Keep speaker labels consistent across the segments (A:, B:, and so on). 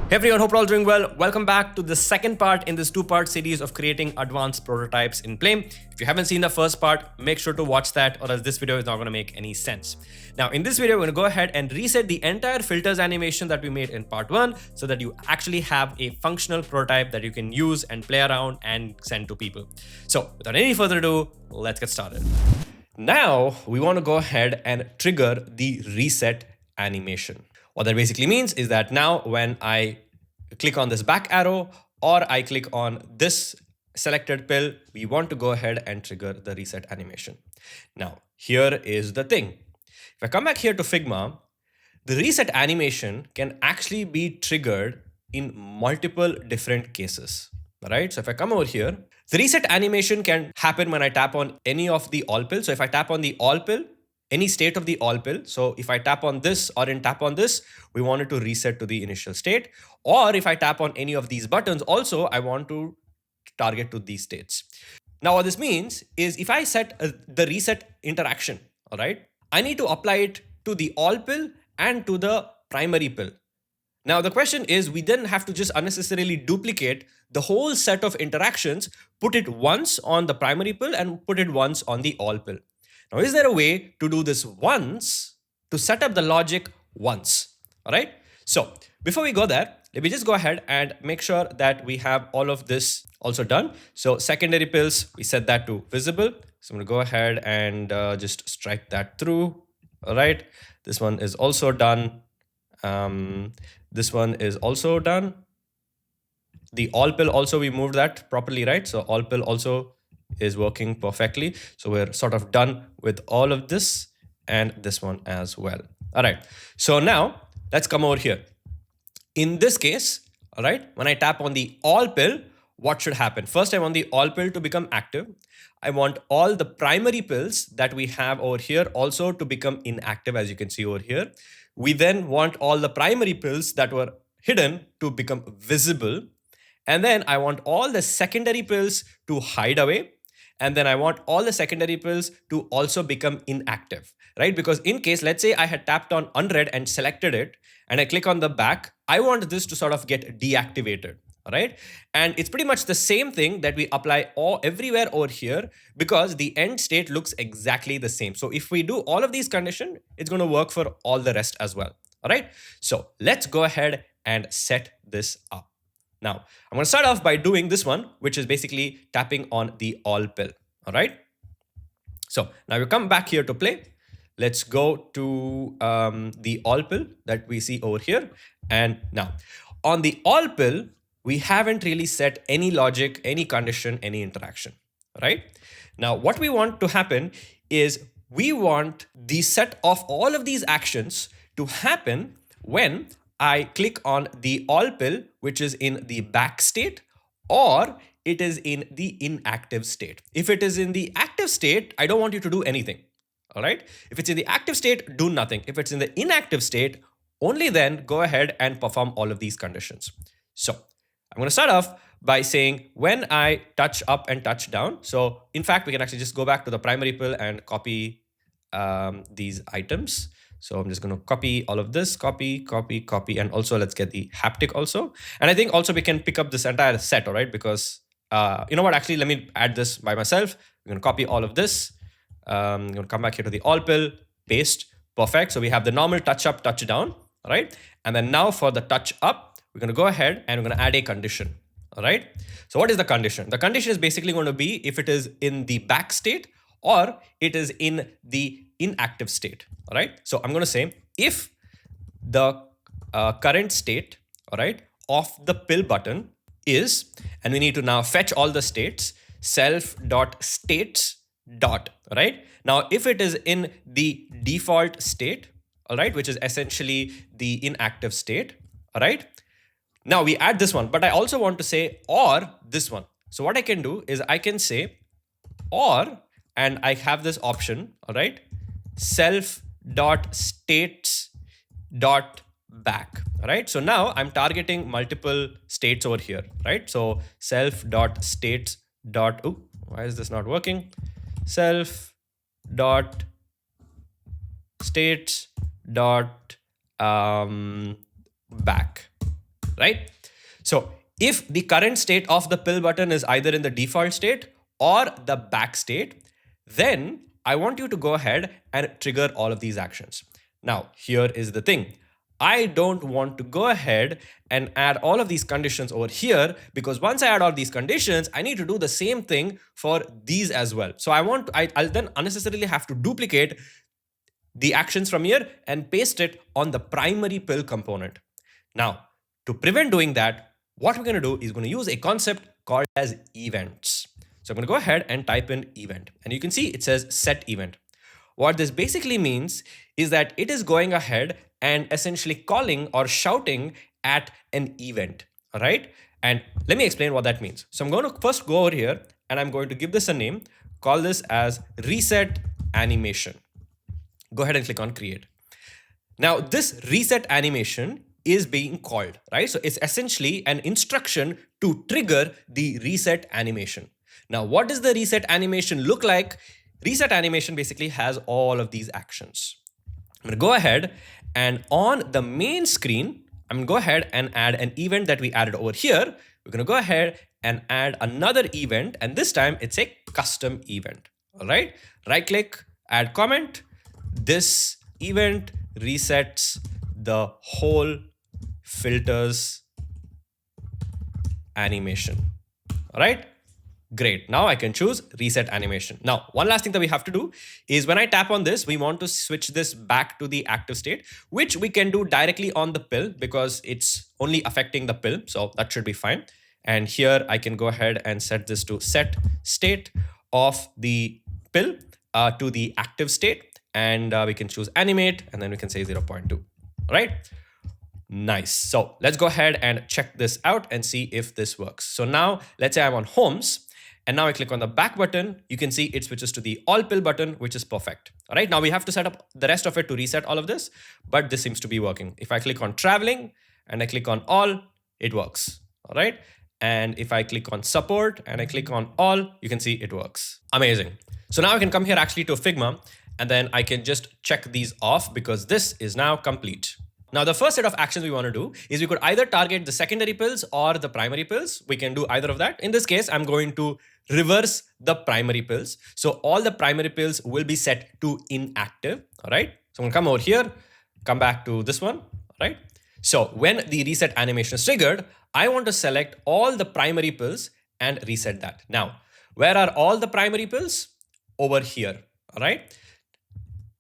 A: Hey everyone, hope you're all doing well. Welcome back to the second part in this two-part series of creating advanced prototypes in Play. If you haven't seen the first part, make sure to watch that or else this video is not going to make any sense. Now in this video, we're going to go ahead and reset the entire filters animation that we made in part 1 so that you actually have a functional prototype that you can use and play around and send to people. So without any further ado, let's get started. Now we want to go ahead and trigger the reset animation. What that basically means is that now when I click on this back arrow or I click on this selected pill, we want to go ahead and trigger the reset animation. Now, here is the thing. If I come back here to Figma, the reset animation can actually be triggered in multiple different cases. All right, so if I come over here, the reset animation can happen when I tap on any of the all pill. So if I tap on the all pill, any state of the all pill. So if I tap on this or tap on this, we want it to reset to the initial state. Or if I tap on any of these buttons, also I want to target to these states. Now what this means is if I set the reset interaction, all right, I need to apply it to the all pill and to the primary pill. Now the question is, we then have to just unnecessarily duplicate the whole set of interactions, put it once on the primary pill and put it once on the all pill. Now, is there a way to do this once, to set up the logic once? All right. So before we go there, let me just go ahead and make sure that we have all of this also done. So secondary pills, we set that to visible. So I'm going to go ahead and just strike that through. All right. This one is also done. This one is also done. The all pill also, we moved that properly, right? So all pill also is working perfectly. So we're sort of done with all of this and this one as well. All right. So now let's come over here. In this case, all right, when I tap on the all pill, what should happen? First, I want the all pill to become active. I want all the primary pills that we have over here also to become inactive, as you can see over here. We then want all the primary pills that were hidden to become visible. And then I want all the secondary pills to hide away. And then I want all the secondary pills to also become inactive, right? Because in case, let's say I had tapped on unread and selected it, and I click on the back, I want this to sort of get deactivated, all right? And it's pretty much the same thing that we apply everywhere over here because the end state looks exactly the same. So if we do all of these conditions, it's going to work for all the rest as well, all right? So let's go ahead and set this up. Now, I'm going to start off by doing this one, which is basically tapping on the all pill. All right. So now we come back here to play. Let's go to the all pill that we see over here. And now on the all pill, we haven't really set any logic, any condition, any interaction. Right. Now, what we want to happen is we want the set of all of these actions to happen when I click on the all pill, which is in the back state, or it is in the inactive state. If it is in the active state, I don't want you to do anything. All right. If it's in the active state, do nothing. If it's in the inactive state, only then go ahead and perform all of these conditions. So I'm going to start off by saying when I touch up and touch down. So in fact, we can actually just go back to the primary pill and copy these items. So I'm just going to copy all of this, copy, and also let's get the haptic also. And I think also we can pick up this entire set, all right? Because you know what, actually, let me add this by myself. We're going to copy all of this. I'm going to come back here to the all pill, paste, perfect. So we have the normal touch up, touch down, all right? And then now for the touch up, we're going to go ahead and we're going to add a condition, all right? So what is the condition? The condition is basically going to be if it is in the back state or it is in the inactive state. All right. So I'm going to say if the current state, all right, of the pill button is, and we need to now fetch all the states, self.states dot, all right. Now, if it is in the default state, all right, which is essentially the inactive state, all right. Now we add this one, but I also want to say or this one. So what I can do is I can say or, and I have this option, all right, self.states.back. All right. So now I'm targeting multiple states over here, right? So self.states. Oh, why is this not working? Self.states. Back. right? So if the current state of the pill button is either in the default state or the back state, then I want you to go ahead and trigger all of these actions. Now, here is the thing. I don't want to go ahead and add all of these conditions over here, because once I add all these conditions, I need to do the same thing for these as well. So I'll then unnecessarily have to duplicate the actions from here and paste it on the primary pill component. Now, to prevent doing that, what we're going to do is going to use a concept called as events. So I'm going to go ahead and type in event, and you can see it says set event. What this basically means is that it is going ahead and essentially calling or shouting at an event. All right. And let me explain what that means. So I'm going to first go over here and I'm going to give this a name, call this as reset animation. Go ahead and click on create. Now this reset animation is being called, right? So it's essentially an instruction to trigger the reset animation. Now, what does the reset animation look like? Reset animation basically has all of these actions. I'm going to go ahead and on the main screen, I'm going to go ahead and add an event that we added over here. We're going to go ahead and add another event, and this time it's a custom event. All right. Right click, add comment. This event resets the whole filters animation. All right. Great. Now I can choose reset animation. Now, one last thing that we have to do is when I tap on this, we want to switch this back to the active state, which we can do directly on the pill because it's only affecting the pill. So that should be fine. And here I can go ahead and set this to set state of the pill to the active state. And we can choose animate, and then we can say 0.2. All right. Nice. So let's go ahead and check this out and see if this works. So now let's say I'm on homes. And now I click on the back button, you can see it switches to the all pill button, which is perfect. All right, now we have to set up the rest of it to reset all of this, but this seems to be working. If I click on traveling and I click on all, it works. All right. And if I click on support and I click on all, you can see it works. Amazing. So now I can come here actually to Figma, and then I can just check these off because this is now complete. Now, the first set of actions we want to do is we could either target the secondary pills or the primary pills. We can do either of that. In this case, I'm going to reverse the primary pills. So all the primary pills will be set to inactive. All right. So I'm going to come over here, come back to this one. All right. So when the reset animation is triggered, I want to select all the primary pills and reset that. Now, where are all the primary pills? Over here. All right.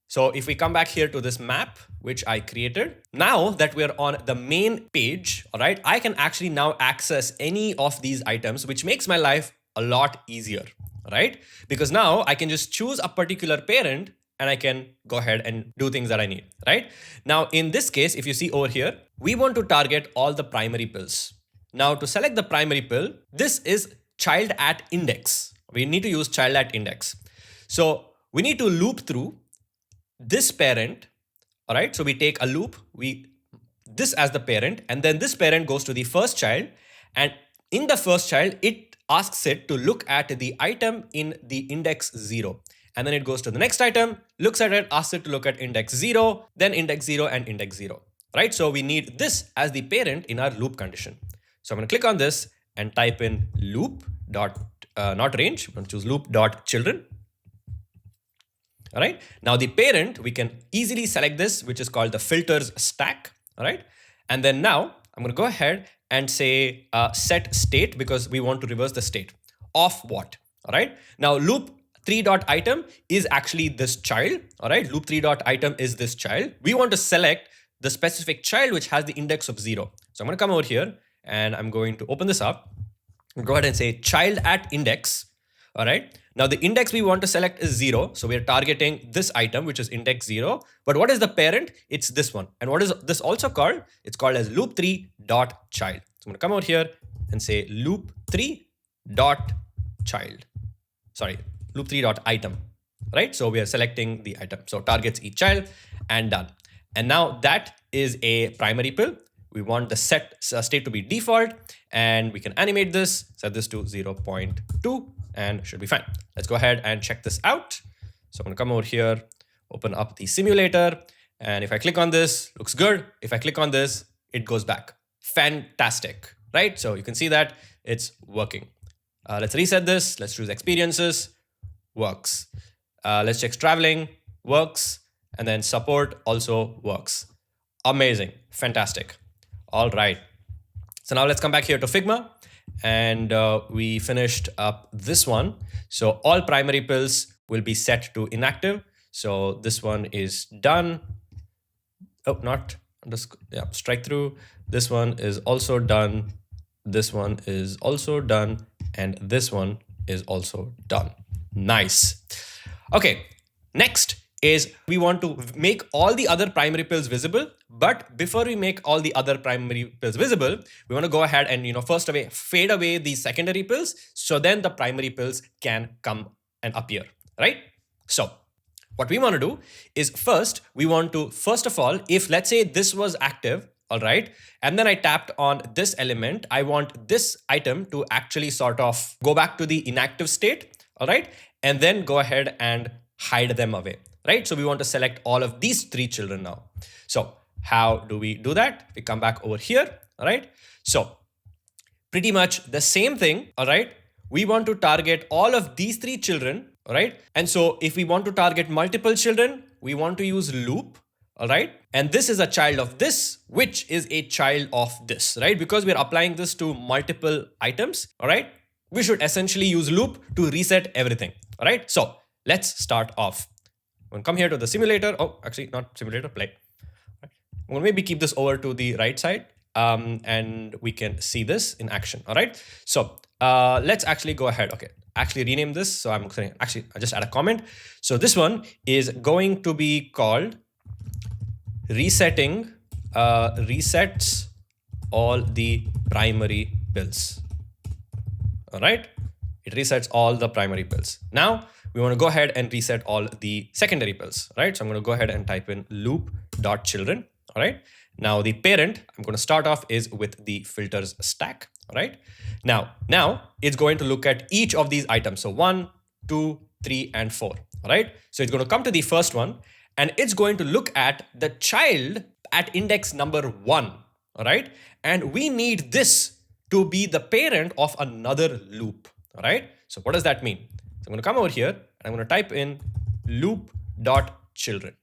A: So if we come back here to this map, which I created, now that we're on the main page, all right, I can actually now access any of these items, which makes my life a lot easier, right? Because now I can just choose a particular parent and I can go ahead and do things that I need, right? Now, in this case, if you see over here, we want to target all the primary pills. Now, to select the primary pill, this is child at index. We need to use child at index. So we need to loop through this parent. All right, so we take a loop, this as the parent, and then this parent goes to the first child, and in the first child, it asks it to look at the item in the index 0. And then it goes to the next item, looks at it, asks it to look at index 0, then index 0 and index 0. Right, so we need this as the parent in our loop condition. So I'm going to click on this and type in loop dot, not range, I'm going to choose loop dot children. All right. Now the parent, we can easily select this, which is called the filters stack. All right. And then now I'm going to go ahead and say set state because we want to reverse the state of what. All right. Now loop 3.item is actually this child. All right. Loop 3.item is this child. We want to select the specific child, which has the index of 0. So I'm going to come over here and I'm going to open this up. Go ahead and say child at index. All right. Now the index we want to select is 0. So we're targeting this item, which is index 0. But what is the parent? It's this one. And what is this also called? It's called as loop3.child. So I'm going to come over here and say loop3.child. Sorry, loop3.item. Right. So we are selecting the item. So targets each child and done. And now that is a primary pill. We want the set state to be default, and we can animate this, set this to 0.2 and should be fine. Let's go ahead and check this out. So I'm going to come over here, open up the simulator. And if I click on this, looks good. If I click on this, it goes back. Fantastic, right? So you can see that it's working. Let's reset this. Let's choose experiences. Works. Let's check traveling. Works. And then support also works. Amazing. Fantastic. All right. So now let's come back here to Figma, and we finished up this one. So all primary pills will be set to inactive. So this one is done. Oh, not underscore. Yeah, strike through. This one is also done. This one is also done. And this one is also done. Nice. Okay, next is we want to make all the other primary pills visible. But before we make all the other primary pills visible, we want to go ahead and, first fade away the secondary pills. So then the primary pills can come and appear, right? So what we want to do is we want to, first of all, if let's say this was active, all right, and then I tapped on this element, I want this item to actually sort of go back to the inactive state, all right, and then go ahead and hide them away, right? So we want to select all of these 3 children now. So how do we do that? We come back over here, all right? So pretty much the same thing, all right? We want to target all of these 3 children, all right? And so if we want to target multiple children, we want to use loop, all right? And this is a child of this, which is a child of this, right? Because we're applying this to multiple items, all right? We should essentially use loop to reset everything, all right? So let's start off. I'm gonna come here to the simulator. Oh, actually not simulator, play. I'm gonna maybe keep this over to the right side, and we can see this in action, all right? So let's actually go ahead. Okay, actually rename this. So I'm saying, actually, I just add a comment. So this one is going to be called resetting, resets all the primary pills. All right, it resets all the primary pills. Now we want to go ahead and reset all the secondary pills, right? So I'm going to go ahead and type in loop.children. All right. Now the parent I'm going to start off is with the filters stack. All right. Now it's going to look at each of these items. So 1, 2, 3, and 4. All right. So it's going to come to the first one, and it's going to look at the child at index number 1. All right. And we need this to be the parent of another loop. All right. So what does that mean? So I'm going to come over here and I'm going to type in loop.children.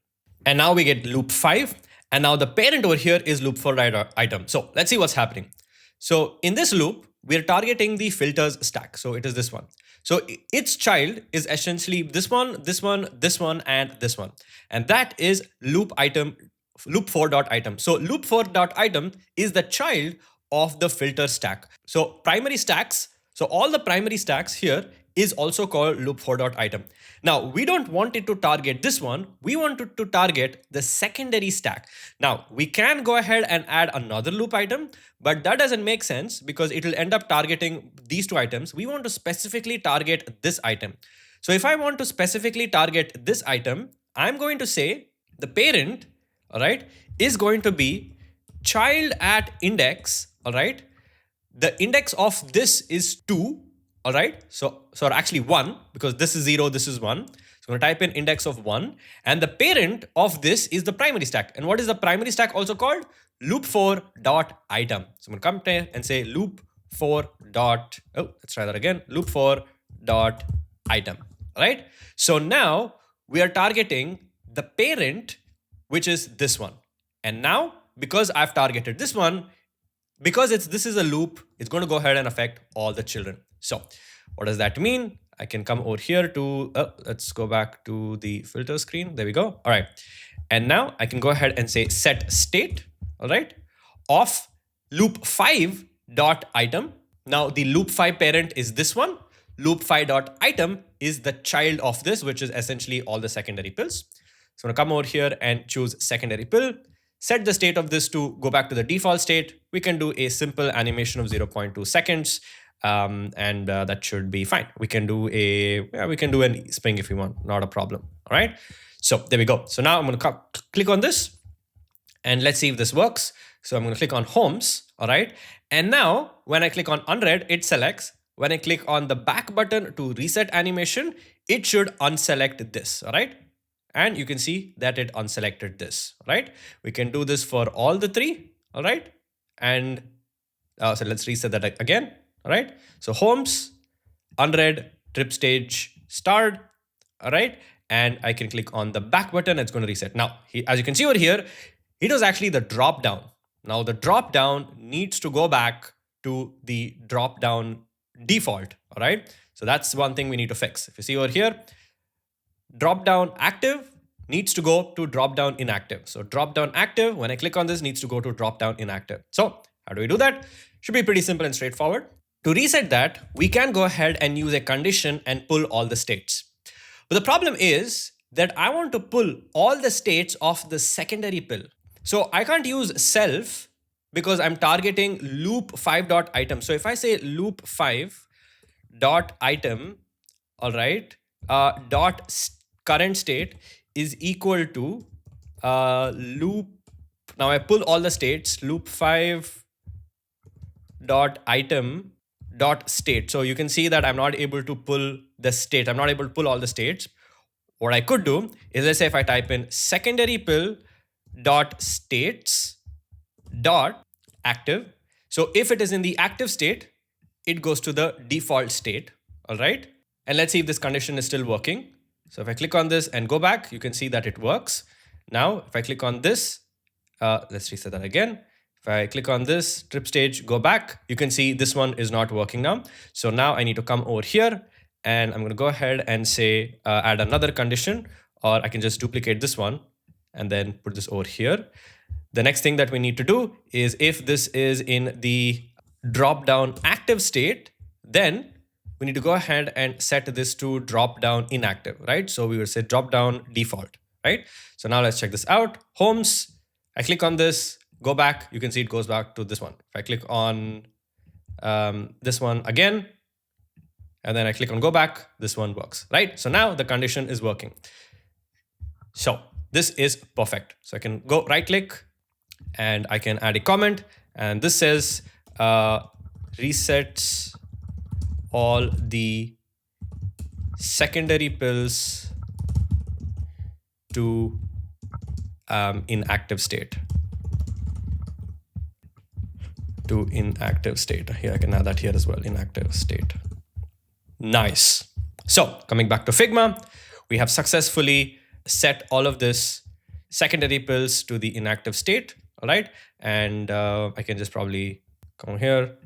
A: And now we get loop 5. And now the parent over here is loop 4 item. So let's see what's happening. So in this loop, we're targeting the filters stack. So it is this one. So its child is essentially this one, this one, this one, and this one. And that is loop 4.item. So loop 4.item is the child of the filter stack. So primary stacks. So all the primary stacks here is also called loop 4.item. Now we don't want it to target this one. We want it to target the secondary stack. Now we can go ahead and add another loop item, but that doesn't make sense because it will end up targeting these 2 items. We want to specifically target this item. So if I want to specifically target this item, I'm going to say the parent, all right, is going to be child at index, all right. The index of this is 2. All right, so actually 1, because this is 0, this is 1. So I'm going to type in index of 1, and the parent of this is the primary stack. And what is the primary stack also called? Loop4.item. So I'm going to come here and say loop4. Let's try that again. Loop4.item. All right. So now we are targeting the parent, which is this one. And now because I've targeted this one, because this is a loop, it's going to go ahead and affect all the children. So what does that mean? I can come over here to, let's go back to the filter screen. There we go. All right. And now I can go ahead and say set state, all right, of loop5.item. Now the loop5 parent is this one. Loop5.item is the child of this, which is essentially all the secondary pills. So I'm going to come over here and choose secondary pill. Set the state of this to go back to the default state. We can do a simple animation of 0.2 seconds. And that should be fine. We can do a spring if we want, not a problem. All right. So there we go. So now I'm going to click on this and let's see if this works. So I'm going to click on homes. All right. And now when I click on unread, it selects. When I click on the back button to reset animation, it should unselect this. All right. And you can see that it unselected this, right? We can do this for all the 3, all right? And So let's reset that again. All right. So homes, unread, trip stage, starred. All right. And I can click on the back button. It's going to reset. Now, as you can see over here, it was actually the drop down. Now the drop down needs to go back to the drop down default. All right. So that's one thing we need to fix. If you see over here, drop down active needs to go to drop down inactive. So drop down active, when I click on this, needs to go to drop down inactive. So how do we do that? Should be pretty simple and straightforward. To reset that, we can go ahead and use a condition and pull all the states. But the problem is that I want to pull all the states of the secondary pill. So I can't use self because I'm targeting loop 5.item. So if I say loop 5.item, all right, current state is equal to loop. Now I pull all the states, loop 5.item dot state. So you can see that I'm not able to pull the state. I'm not able to pull all the states. What I could do is, let's say if I type in secondary pill dot states dot active. So if it is in the active state, it goes to the default state. All right. And let's see if this condition is still working. So if I click on this and go back, you can see that it works. Now, if I click on this, let's reset that again. If I click on this trip stage, go back, you can see this one is not working now. So now I need to come over here and I'm going to go ahead and say add another condition, or I can just duplicate this one and then put this over here. The next thing that we need to do is, if this is in the drop down active state, then we need to go ahead and set this to drop down inactive, right? So we will say drop down default, right? So now let's check this out. Homes, I click on this, go back, you can see it goes back to this one. If I click on this one again, and then I click on go back, this one works, right? So now the condition is working. So this is perfect. So I can go right click and I can add a comment, and this says resets all the secondary pills to inactive state. To inactive state. Here I can add that here as well, inactive state. Nice. So coming back to Figma, we have successfully set all of this secondary pills to the inactive state. All right. And I can just probably come here,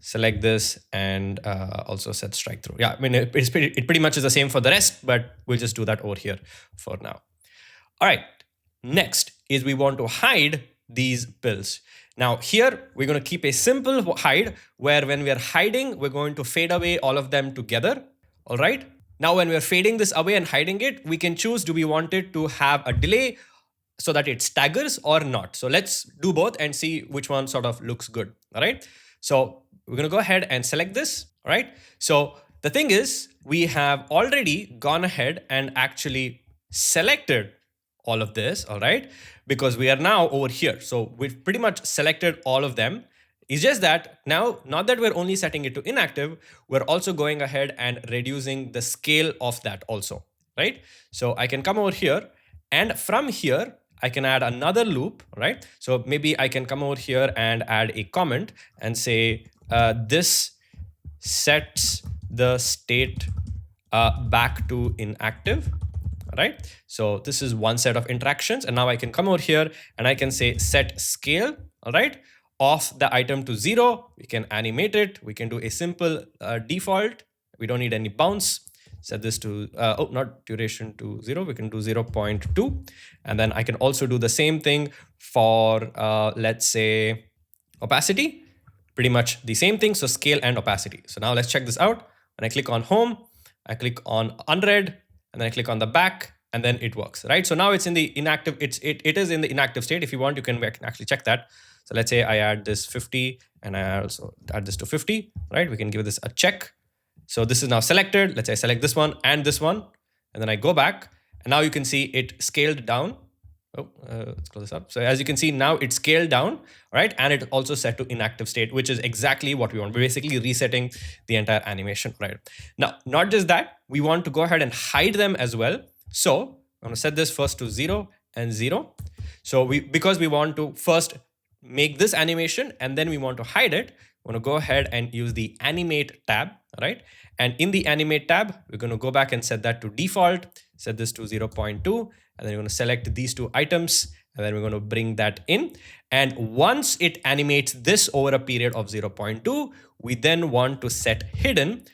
A: select this, and also set strike through. Yeah, I mean, it pretty much is the same for the rest, but we'll just do that over here for now. All right. Next is we want to hide these pills. Now here, we're going to keep a simple hide where when we are hiding, we're going to fade away all of them together. All right. Now, when we're fading this away and hiding it, we can choose, do we want it to have a delay so that it staggers or not? So let's do both and see which one sort of looks good. All right. So we're going to go ahead and select this. All right. So the thing is, we have already gone ahead and actually selected all of this. All right. Because we are now over here. So we've pretty much selected all of them. It's just that now, not that we're only setting it to inactive, we're also going ahead and reducing the scale of that also, right? So I can come over here, and from here, I can add another loop, right? So maybe I can come over here and add a comment and say, this sets the state back to inactive. Right? So this is one set of interactions. And now I can come over here and I can say set scale, all right, of the item to 0. We can animate it. We can do a simple default. We don't need any bounce. Set this to, not duration to 0. We can do 0.2. And then I can also do the same thing for, let's say, opacity. Pretty much the same thing. So scale and opacity. So now let's check this out. When I click on home, I click on unread, and then I click on the back, and then it works, right? So now it's in the inactive, it is in the inactive state. If you want, you can actually check that. So let's say I add this 50 and I also add this to 50, right? We can give this a check. So this is now selected. Let's say I select this one, and then I go back, and now you can see it scaled down. Oh, let's close this up. So as you can see, now it's scaled down, right? And it also set to inactive state, which is exactly what we want. We're basically resetting the entire animation, right? Now, not just that, we want to go ahead and hide them as well. So I'm going to set this first to 0 and 0. So because we want to first make this animation and then we want to hide it, we're going to go ahead and use the animate tab, right? And in the animate tab, we're going to go back and set that to default, set this to 0.2, and then we're going to select these two items, and then we're going to bring that in. And once it animates this over a period of 0.2, we then want to set hidden,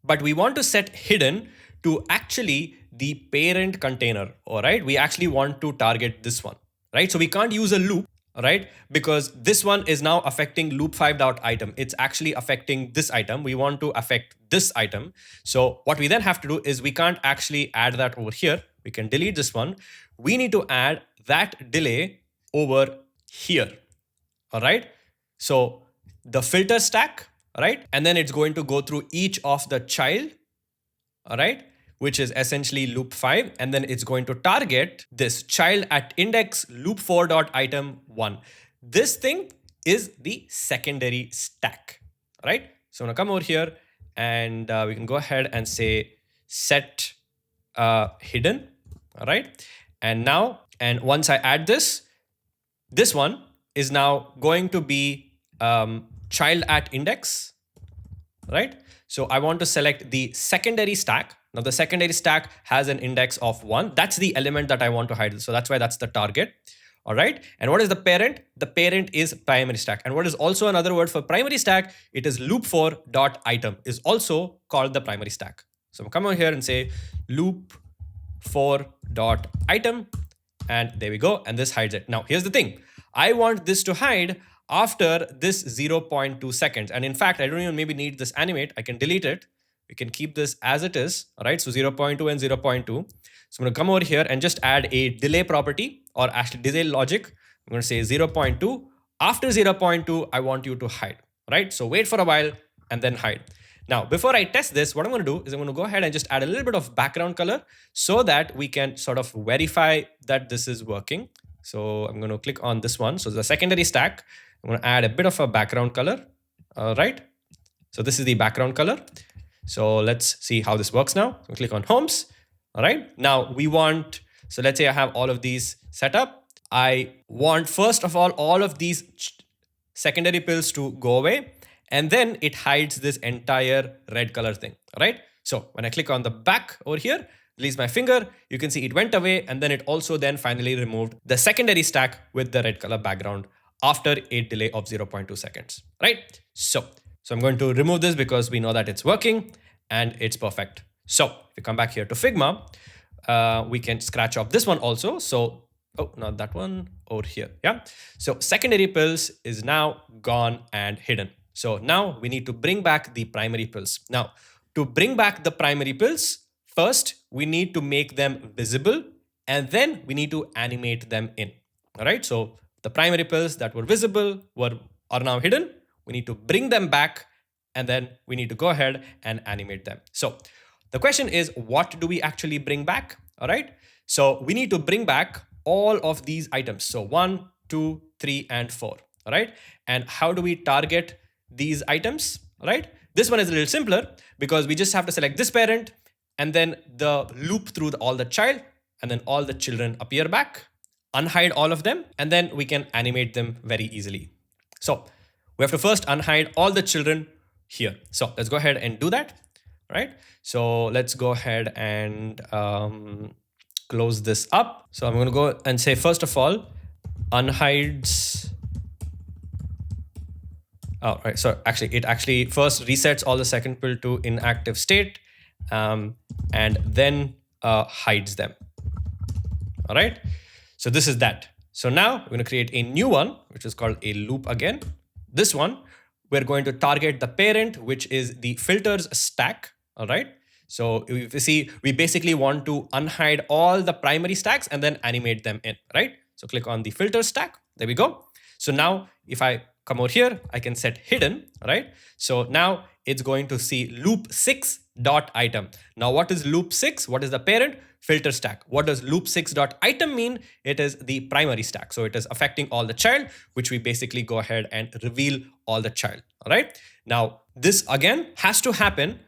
A: but we want to set hidden to actually the parent container, all right? We actually want to target this one, right? So we can't use a loop, right? Because this one is now affecting loop5.item. It's actually affecting this item. We want to affect this item. So what we then have to do is we can't actually add that over here. We can delete this one. We need to add that delay over here, all right? So the filter stack, right? And then it's going to go through each of the child, all right, which is essentially loop 5. And then it's going to target this child at index loop4.item1. This thing is the secondary stack, right? So I'm gonna come over here and we can go ahead and say set hidden, all right? And now, and once I add this, this one is now going to be child at index, right? So I want to select the secondary stack. Now the secondary stack has an index of 1. That's the element that I want to hide. So that's why that's the target. All right. And what is the parent? The parent is primary stack. And what is also another word for primary stack? It is loop4.item is also called the primary stack. So come over here and say loop4.item, and there we go. And this hides it. Now here's the thing. I want this to hide after this 0.2 seconds. And in fact, I don't even maybe need this animate. I can delete it. We can keep this as it is. All right. So 0.2 and 0.2. So I'm going to come over here and just add a delay property, or actually delay logic. I'm going to say 0.2. After 0.2, I want you to hide. Right. So wait for a while and then hide. Now, before I test this, what I'm going to do is I'm going to go ahead and just add a little bit of background color so that we can sort of verify that this is working. So I'm going to click on this one. So the secondary stack, I'm going to add a bit of a background color. All right. So this is the background color. So let's see how this works now. So click on homes. All right. Now we want, so let's say I have all of these set up. I want, first of all of these secondary pills to go away. And then it hides this entire red color thing. All right. So when I click on the back over here, release my finger, you can see it went away. And then it also then finally removed the secondary stack with the red color background after a delay of 0.2 seconds, right? So I'm going to remove this because we know that it's working and it's perfect. So if we come back here to Figma, we can scratch off this one also. So, oh, not that one, over here. Yeah. So secondary pills is now gone and hidden. So now we need to bring back the primary pills. Now, to bring back the primary pills, first we need to make them visible, and then we need to animate them in. All right. So the primary pills that were visible are now hidden. We need to bring them back, and then we need to go ahead and animate them. So the question is, what do we actually bring back? All right. So we need to bring back all of these items. So 1, 2, 3, and 4. All right. And how do we target these items? All right. This one is a little simpler because we just have to select this parent and then the loop through all the child, and then all the children appear back, unhide all of them, and then we can animate them very easily. So we have to first unhide all the children here. So let's go ahead and do that. All right. So let's go ahead and close this up. So I'm going to go and say, first of all, unhides. Oh, right. So actually, it actually first resets all the second pill to inactive state, and then hides them. All right. So this is that. So now we're going to create a new one, which is called a loop again. This one, we're going to target the parent, which is the filters stack. All right. So if you see, we basically want to unhide all the primary stacks and then animate them in, right? So click on the filter stack. There we go. So now if I come over here, I can set hidden, right? So now it's going to see loop6.item. Now what is loop6? What is the parent? Filter stack. What does loop6.item mean? It is the primary stack. So it is affecting all the child, which we basically go ahead and reveal all the child. All right. Now this again has to happen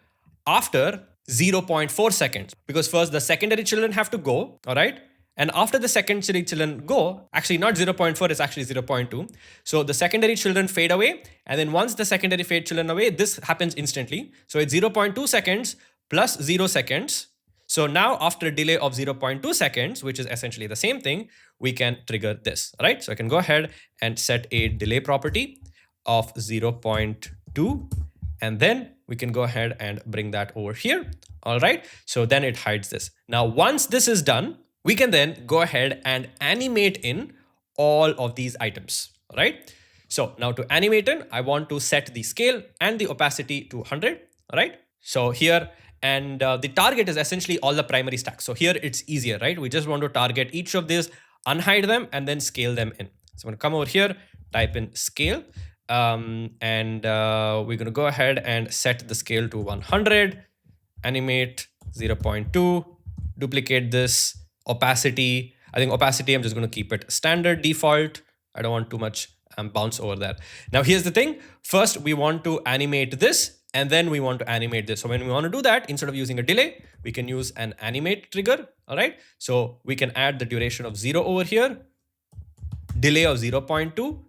A: after 0.4 seconds, because first the secondary children have to go. All right. And after the secondary children go, actually not 0.4, it's actually 0.2. So the secondary children fade away. And then once the secondary fade children away, this happens instantly. So it's 0.2 seconds plus 0 seconds. So now after a delay of 0.2 seconds, which is essentially the same thing, we can trigger this, right? So I can go ahead and set a delay property of 0.2, and then we can go ahead and bring that over here. All right. So then it hides this. Now, once this is done, we can then go ahead and animate in all of these items, right? So now to animate in, I want to set the scale and the opacity to 100, right? So here, and the target is essentially all the primary stacks. So here it's easier, right? We just want to target each of these, unhide them, and then scale them in. So I'm going to come over here, type in scale, and we're going to go ahead and set the scale to 100, animate 0.2, duplicate this. Opacity, I think opacity, I'm just going to keep it standard default. I don't want too much bounce over that. Now, here's the thing. First, we want to animate this, and then we want to animate this. So when we want to do that, instead of using a delay, we can use an animate trigger. All right. So we can add the duration of 0 over here, delay of 0.2,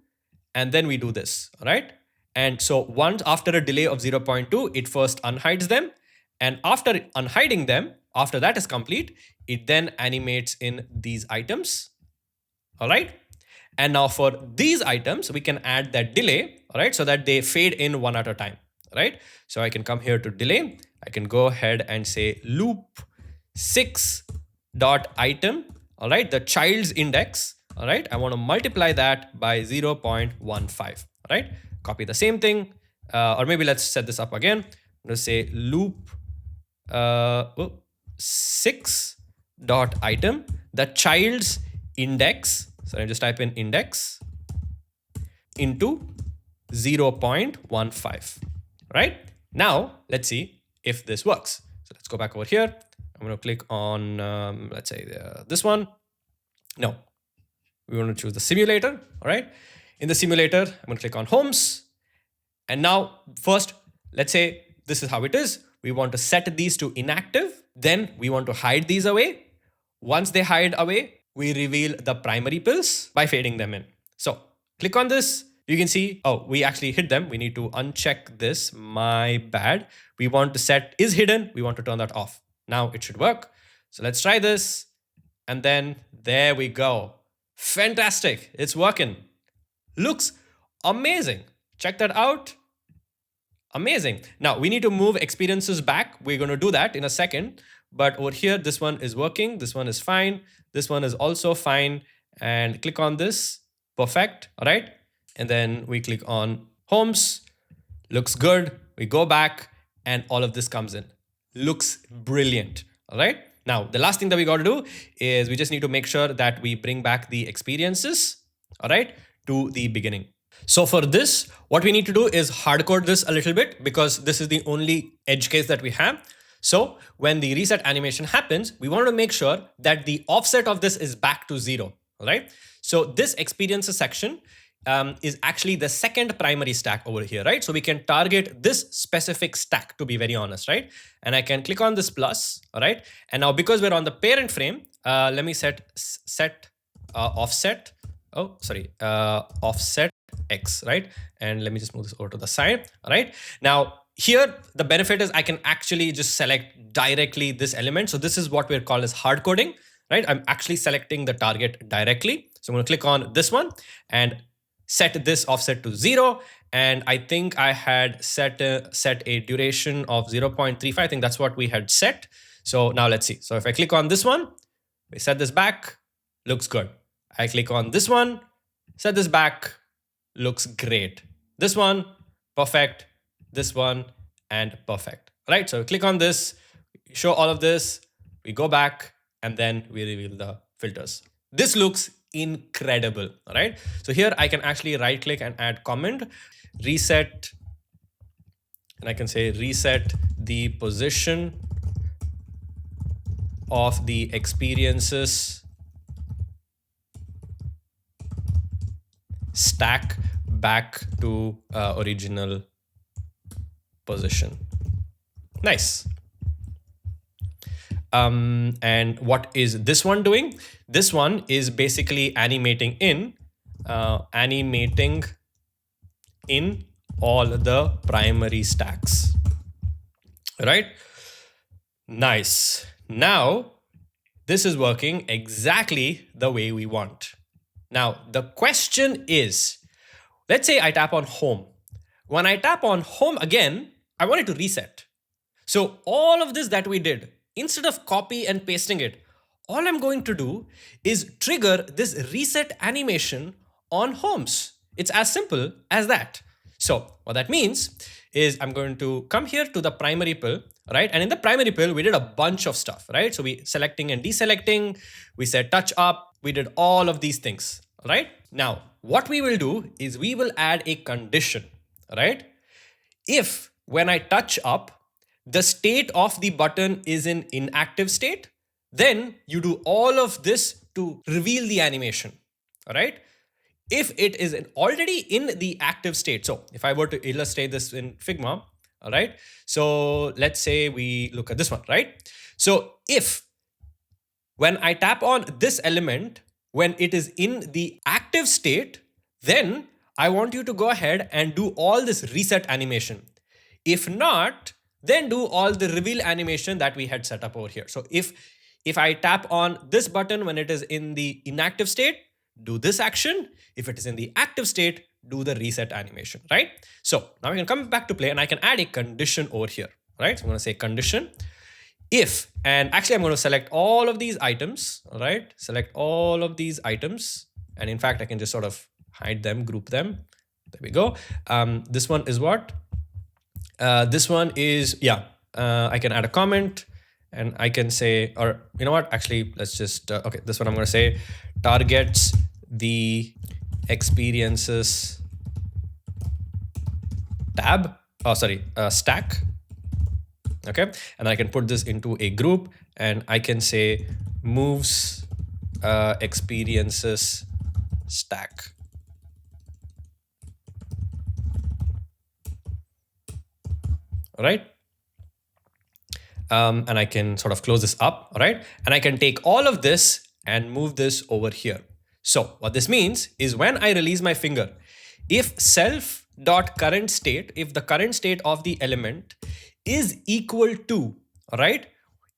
A: and then we do this. All right. And so once after a delay of 0.2, it first unhides them. And after unhiding them, after that is complete, it then animates in these items. All right. And now for these items, we can add that delay, all right, so that they fade in one at a time, right? So I can come here to delay. I can go ahead and say loop 6.item, all right, the child's index, all right. I want to multiply that by 0.15, all right? Copy the same thing, or maybe let's set this up again. I'm going to say loop 6.item, the child's index. So I just type in index into 0.15, right? Now, let's see if this works. So let's go back over here. I'm going to click on, let's say this one. No, we want to choose the simulator, all right? In the simulator, I'm going to click on homes. And now first, let's say this is how it is. We want to set these to inactive. Then we want to hide these away. Once they hide away, we reveal the primary pills by fading them in. So click on this. You can see, oh, we actually hid them. We need to uncheck this. My bad. We want to set is hidden. We want to turn that off. Now it should work. So let's try this. And then there we go. Fantastic. It's working. Looks amazing. Check that out. Amazing. Now we need to move experiences back. We're going to do that in a second. But over here, this one is working. This one is fine. This one is also fine. And click on this. Perfect. All right. And then we click on homes. Looks good. We go back and all of this comes in. Looks brilliant. All right. Now, the last thing that we got to do is we just need to make sure that we bring back the experiences, all right, to the beginning. So for this, what we need to do is hardcode this a little bit because this is the only edge case that we have. So when the reset animation happens, we want to make sure that the offset of this is back to 0, all right? So this experiences section is actually the second primary stack over here, right? So we can target this specific stack, to be very honest, right? And I can click on this plus, all right? And now because we're on the parent frame, let me set offset. Oh, sorry, offset X, right? And let me just move this over to the side, all right? Now, here, the benefit is I can actually just select directly this element. So this is what we're called as hard coding, right? I'm actually selecting the target directly. So I'm going to click on this one and set this offset to 0. And I think I had set a duration of 0.35. I think that's what we had set. So now let's see. So if I click on this one, we set this back, looks good. I click on this one, set this back, looks great. This one, perfect. This one, and perfect. All right, so we click on this, show all of this, we go back, and then we reveal the filters. This looks incredible, all right? So here I can actually right click and add comment, reset, and I can say reset the position of the experiences stack back to original position. Nice. And what is this one doing? This one is basically animating in all the primary stacks, right? Nice. Now, this is working exactly the way we want. Now, the question is, let's say I tap on home. When I tap on home again, I want it to reset. So all of this that we did, instead of copy and pasting it, all I'm going to do is trigger this reset animation on homes. It's as simple as that. So what that means is I'm going to come here to the primary pill, right? And in the primary pill, we did a bunch of stuff, right? So we selecting and deselecting, we said touch up, we did all of these things, right? Now, what we will do is we will add a condition, right? If when I touch up, the state of the button is in inactive state, then you do all of this to reveal the animation, all right? If it is already in the active state, so if I were to illustrate this in Figma, all right? So let's say we look at this one, right? So if when I tap on this element, when it is in the active state, then I want you to go ahead and do all this reset animation. If not, then do all the reveal animation that we had set up over here. So if I tap on this button when it is in the inactive state, do this action. If it is in the active state, do the reset animation, right? So now we can come back to play and I can add a condition over here, right? So I'm going to say condition if, and actually I'm going to select all of these items, all right? Select all of these items. And in fact, I can just sort of hide them, group them. There we go. This one is what? This one is, I can add a comment and I can say, or you know what, actually, let's just, okay, this one I'm going to say targets the experiences tab, stack. Okay. And I can put this into a group and I can say moves experiences stack. All right. And I can sort of close this up, all right? And I can take all of this and move this over here. So what this means is when I release my finger, if self.current state, if the current state of the element is equal to, all right,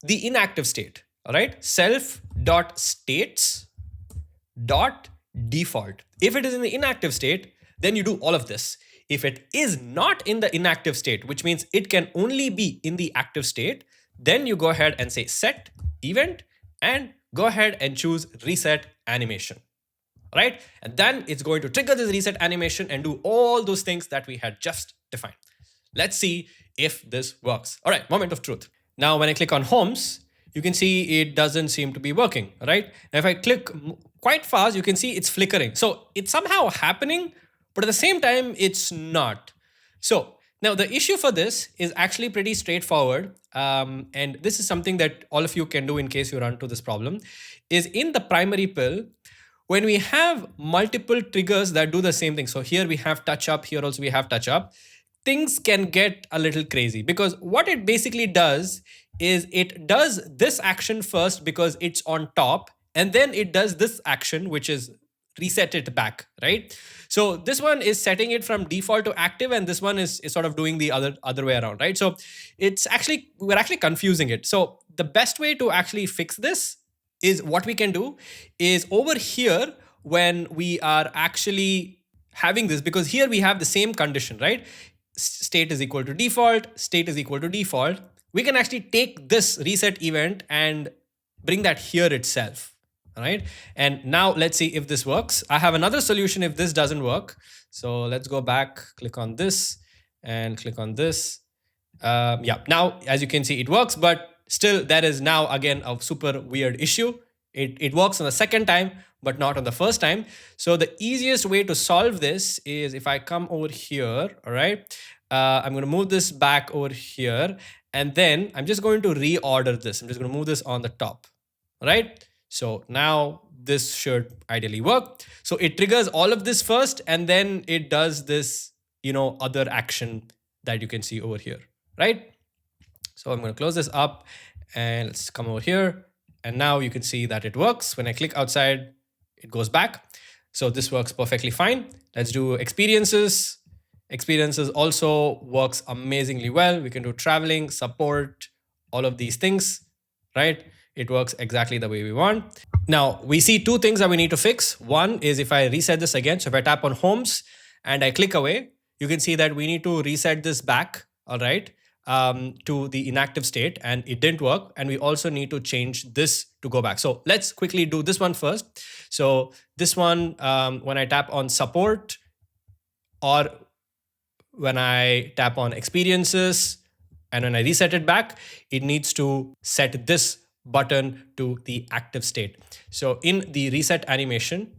A: the inactive state, all right, self.states.default. If it is in the inactive state, then you do all of this. If it is not in the inactive state, which means it can only be in the active state, then you go ahead and say set event and go ahead and choose reset animation, right? And then it's going to trigger this reset animation and do all those things that we had just defined. Let's see if this works. All right, moment of truth. Now, when I click on homes, you can see it doesn't seem to be working, right? And if I click quite fast, you can see it's flickering. So it's somehow happening, but at the same time, it's not. So now the issue for this is actually pretty straightforward. And this is something that all of you can do in case you run into this problem, is in the primary pill, when we have multiple triggers that do the same thing. So here we have touch up, here also we have touch up. Things can get a little crazy because what it basically does is it does this action first because it's on top, and then it does this action, which is reset it back, right? So this one is setting it from default to active, and this one is sort of doing the other way around, right? So it's actually, we're actually confusing it. So the best way to actually fix this is what we can do is over here when we are actually having this, because here we have the same condition, right? State is equal to default, state is equal to default. We can actually take this reset event and bring that here itself. All right. And now let's see if this works. I have another solution if this doesn't work. So let's go back, click on this and click on this. Yeah, now as you can see, it works, but still there is now again a super weird issue. It works on the second time, but not on the first time. So the easiest way to solve this is if I come over here, all right, I'm going to move this back over here, and then I'm just going to reorder this. I'm just going to move this on the top, all right? So now this should ideally work. So it triggers all of this first, and then it does this, other action that you can see over here, right? So I'm going to close this up And let's come over here. And now you can see that it works. When I click outside, it goes back. So this works perfectly fine. Let's do experiences. Experiences also works amazingly well. We can do traveling, support, all of these things, right? It works exactly the way we want. Now we see two things that we need to fix. One is if I reset this again. So if I tap on homes and I click away, you can see that we need to reset this back, all right, to the inactive state, and it didn't work. And we also need to change this to go back. So let's quickly do this one first. So this one, when I tap on support or when I tap on experiences and when I reset it back, it needs to set this button to the active state. So in the reset animation,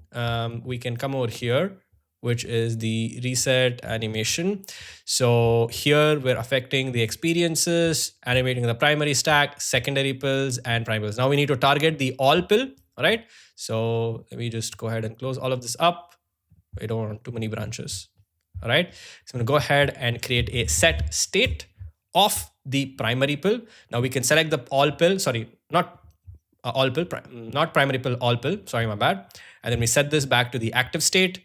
A: we can come over here, which is the reset animation. So here we're affecting the experiences, animating the primary stack, secondary pills, and primary pills. Now we need to target the all pill, all right? So let me just go ahead and close all of this up. We don't want too many branches, all right? So I'm gonna go ahead and create a set state of the primary pill. Now we can select the all pill, sorry, not all pill, not primary pill, all pill, sorry, my bad. And then we set this back to the active state,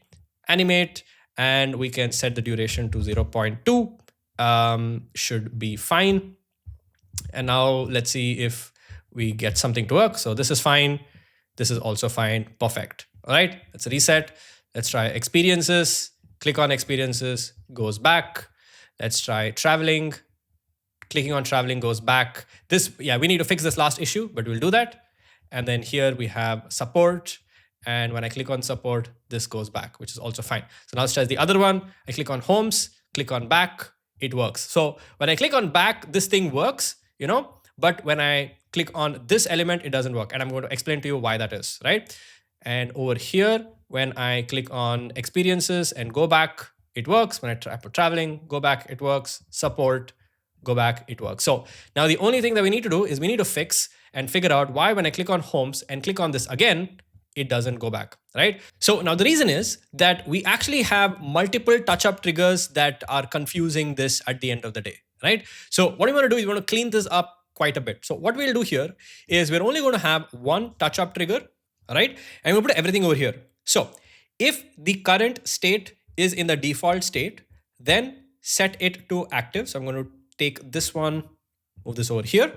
A: animate, and we can set the duration to 0.2, should be fine. And now let's see if we get something to work. So this is fine. This is also fine. Perfect. All right, let's reset. Let's try experiences. Click on experiences, goes back. Let's try traveling. Clicking on traveling goes back. This, yeah, we need to fix this last issue, but we'll do that. And then here we have support. And when I click on support, this goes back, which is also fine. So now let's try the other one. I click on homes, click on back, it works. So when I click on back, this thing works, you know, but when I click on this element, it doesn't work. And I'm going to explain to you why that is, right? And over here, when I click on experiences and go back, it works. When I try for traveling, go back, it works. Support, go back, it works. So now the only thing that we need to do is we need to fix and figure out why when I click on homes and click on this again, it doesn't go back, right? So now the reason is that we actually have multiple touch-up triggers that are confusing this at the end of the day, right? So what we want to do is we want to clean this up quite a bit. So what we'll do here is we're only going to have one touch-up trigger, right? And we'll put everything over here. So if the current state is in the default state, then set it to active. So I'm going to take this one, move this over here,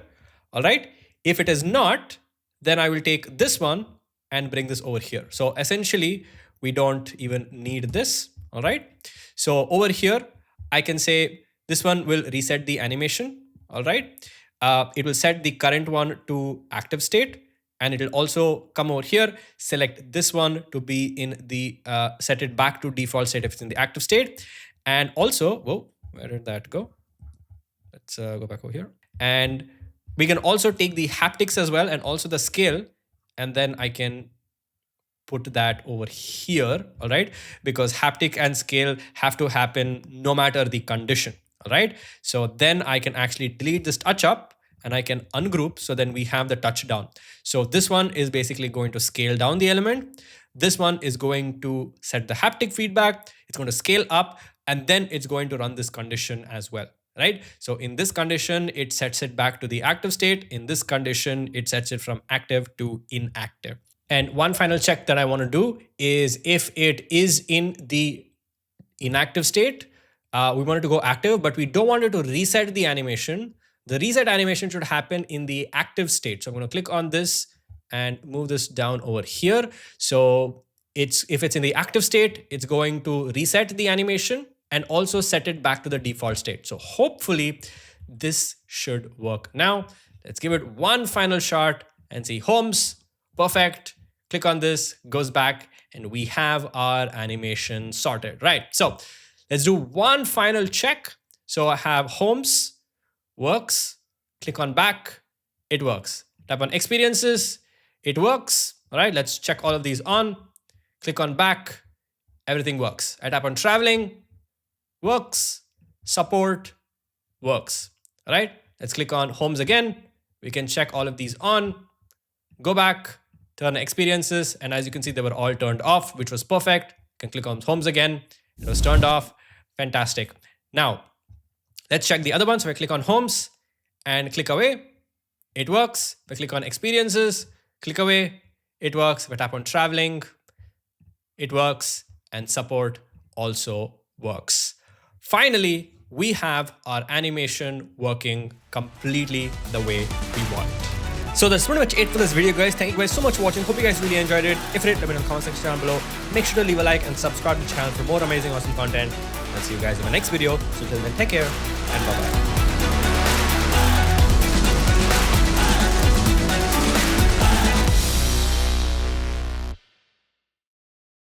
A: all right? If it is not, then I will take this one and bring this over here. So essentially, we don't even need this, all right? So over here, I can say this one will reset the animation, all right? It will set the current one to active state, and it will also come over here, select this one to be in the, set it back to default state if it's in the active state. And also, whoa, where did that go? Let's go back over here. And we can also take the haptics as well and also the scale, and then I can put that over here, all right? Because haptic and scale have to happen no matter the condition, all right? So then I can actually delete this touch up and I can ungroup, so then we have the touch down. So this one is basically going to scale down the element. This one is going to set the haptic feedback. It's going to scale up, and then it's going to run this condition as well, right? So in this condition, it sets it back to the active state. In this condition, it sets it from active to inactive. And one final check that I want to do is if it is in the inactive state, we want it to go active, but we don't want it to reset the animation. The reset animation should happen in the active state. So I'm going to click on this and move this down over here. So if it's in the active state, it's going to reset the animation and also set it back to the default state. So hopefully this should work now. Let's give it one final shot and see homes. Perfect. Click on this, goes back, and we have our animation sorted, right? So let's do one final check. So I have homes, works. Click on back, it works. Tap on experiences, it works. All right, let's check all of these on. Click on back, everything works. I tap on traveling, works. Support, works. All right, let's click on homes again. We can check all of these on. Go back, turn experiences, and as you can see, they were all turned off, which was perfect. You can click on homes again. It was turned off. Fantastic. Now, let's check the other one. So I click on homes and click away. It works. If I click on experiences, click away, it works. If I tap on traveling, it works. And support also works. Finally, we have our animation working completely the way we want. So that's pretty much it for this video, guys. Thank you guys so much for watching. Hope you guys really enjoyed it. If you did, let me know in the comment section down below. Make sure to leave a like and subscribe to the channel for more amazing, awesome content. I'll see you guys in my next video. So till then, take care and bye-bye.